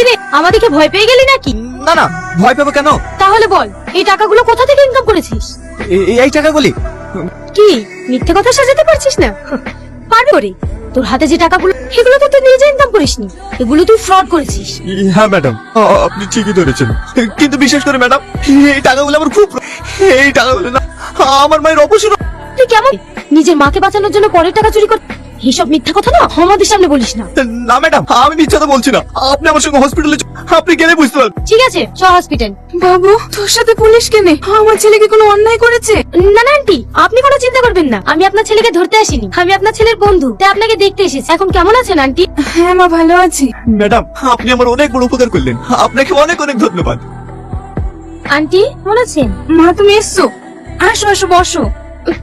রে, আমাদেরকে ভয় পেয়ে গেলি নাকি? না না, ভয় পাবো কেন? তাহলে বল, এই টাকাগুলো কোথা থেকে ইনকাম করেছিস? এই টাকাগুলি কি মিথ্যে কথা সাজাতে পারছিস না? পারবো রে, তোর হাতে যে টাকাগুলো সেগুলো তো তুই নিজে ইনকাম করিসনি, এগুলো তুই ফ্রড করেছিস। হ্যাঁ ম্যাডাম, আপনি ঠিকই ধরেছেন, কিন্তু বিশেষ করে ম্যাডাম এই টাকাগুলো আমার খুব, এই টাকাগুলো না আমার মায়ের অবসর। তুই কেমন নিজের মাকে বাঁচানোর জন্য পরের টাকা চুরি কর? এইসব মিথ্যা কথা না আমাদের সামনে বলিস না। না ম্যাডাম, আমি মিথ্যা কথা বলছি না, আপনি আমার সঙ্গে হসপিটালে আপনি গেলে বুঝতে পারবেন। ঠিক আছে, চ হসপিটাল। বাবু, তোর সাথে পুলিশ কেনে? আমার ছেলে কি কোনো অন্যায় করেছে? না না আন্টি, আপনি কোনো চিন্তা করবেন না, আমি আপনার ছেলেকে ধরতে আসিনি, আমি আপনার ছেলের বন্ধু, তাই আপনাকে দেখতে এসেছি। এখন কেমন আছেন আন্টি? হ্যাঁ মা, ভালো আছি। ম্যাডাম, আপনি আমার অনেক বড় উপকার করলেন, আপনাকে অনেক অনেক ধন্যবাদ। আন্টি কেমন আছেন? মা, তুমি এসছো? আসো আসো, বসো।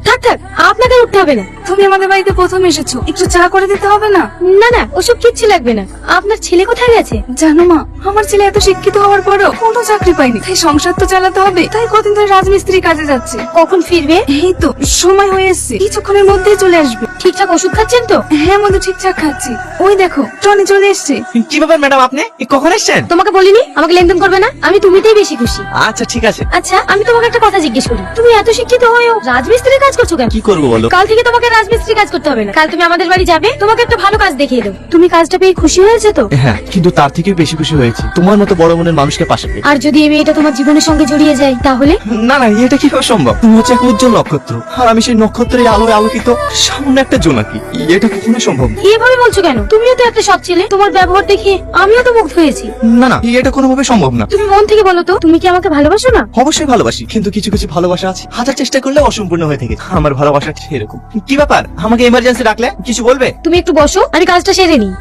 থাক থাক, আপনাকে উঠতে হবে না। তুমি আমাদের বাড়িতে প্রথম এসেছো, একটু চা করে দিতে হবে না? না না, ওসব কিচ্ছু লাগবে না। আপনার ছেলে কোথায় গেছে? জানো মা, আমার ছেলে এত শিক্ষিত হওয়ার পরও কোনো চাকরি পায়নি, তাই সংসার তো চালাতে হবে, তাই কদিন ধরে রাজমিস্ত্রি কাজে যাচ্ছে। কখন ফিরবে? এই তো সময় হয়ে এসছে, কিছুক্ষণের মধ্যেই চলে আসবে। ঠিকঠাক ওষুধ খাচ্ছেন তো? হ্যাঁ মধু, ঠিকঠাক খাচ্ছি। ওই দেখো, টনি চলে এসছে। কি ব্যাপার ম্যাডাম, আপনি কখন এসেছেন? তোমাকে বলিনি আমাকে লেনদেন করবে না? আমি তুমিতেই বেশি খুশি। আচ্ছা ঠিক আছে। আচ্ছা, আমি তোমাকে একটা কথা জিজ্ঞেস করি, তুমি এত শিক্ষিত হয়েও রাজমিস্ত্রির কাজ করছো কেন? কি করবো বলো? কাল থেকে তোমাকে রাজমিস্ত্রি কাজ করতে হবে না, কাল তুমি আমাদের বাড়ি যাবে, তোমাকে একটা ভালো কাজ দেখিয়ে দেবো। তুমি কাজটা পেয়ে খুশি হয়েছে তো? হ্যাঁ, কিন্তু তার থেকে বেশি খুশি হয়েছি তোমার মতো বড় মনের মানুষকে পাশে পেয়ে। আর যদি এই মেয়েটা তোমার জীবনের সঙ্গে জড়িয়ে যায় তাহলে? না না, এটা কিভাবে সম্ভব? তুমি হচ্ছে এক উজ্জ্বল নক্ষত্র, আর আমি সেই নক্ষত্রের আলোয় আলোকিত সামান্য একটা জোনাকি। এটা কখনো সম্ভব না। এভাবে বলছো কেন? তুমিও তো একটা সৎ ছেলে, তোমার ব্যবহার দেখে আমিও তো মুগ্ধ হয়েছি। না না, এটা কোনোভাবে সম্ভব না। তুমি মন থেকে বলো তো, তুমি কি আমাকে ভালোবাসো না? অবশ্যই ভালোবাসি, কিন্তু কিছু কিছু ভালোবাসা আছে হাজার চেষ্টা করলে অসম্পূর্ণ হয়ে থাকে। আমার ভালোবাসা এরকম। কি ব্যাপার, আমাকে এমার্জেন্সি ডাকলে কিছু বলবে? তুমি একটু বসো, আমি কাজটা সেরে নিই।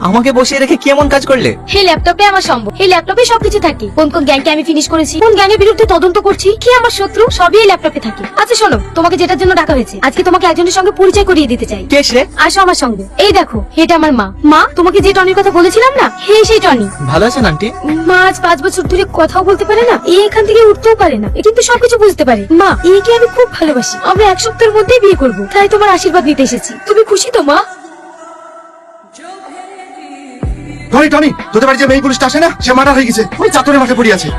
আমাকে বসিয়ে রেখে কি এমন কাজ করলে? এই ল্যাপটপে আমার সম্ভব, এই ল্যাপটপে সবকিছু থাকে। কোন কোন গ্যাংকে আমি ফিনিশ করেছি, কোন গ্যাংয়ের বিরুদ্ধে তদন্ত করছি, কি আমার শত্রু, সবই এই ল্যাপটপে থাকে। আচ্ছা শোনো, তোমাকে যেটার জন্য ডাকা হয়েছে, আজকে তোমাকে একজনের সঙ্গে পরিচয় করিয়ে দিতে চাই। কে সে? আসো আমার সঙ্গে। এই দেখো, এটা আমার মা। মা, তোমাকে যে টনির কথা বলেছিলাম না, হে সেই টনি। ভালো আছেন আন্টি? মা আজ 5 বছর ধরে কথাও বলতে পারে না, এই এখান থেকে উঠতেও পারে না, এ কিন্তু সবকিছু বুঝতে পারে। মা, একে আমি খুব ভালোবাসি, আমরা 1 সপ্তাহের মধ্যেই বিয়ে করবো, তাই তোমার আশীর্বাদ নিতে এসেছি। তুমি খুশি তো মা? টনি টনি, তোদের বাড়ি যে মেয়ে পুলিশটা আসে না, সে মার্ডার হয়ে গেছে, ওই চাতরের মাঠে পড়ে আছে।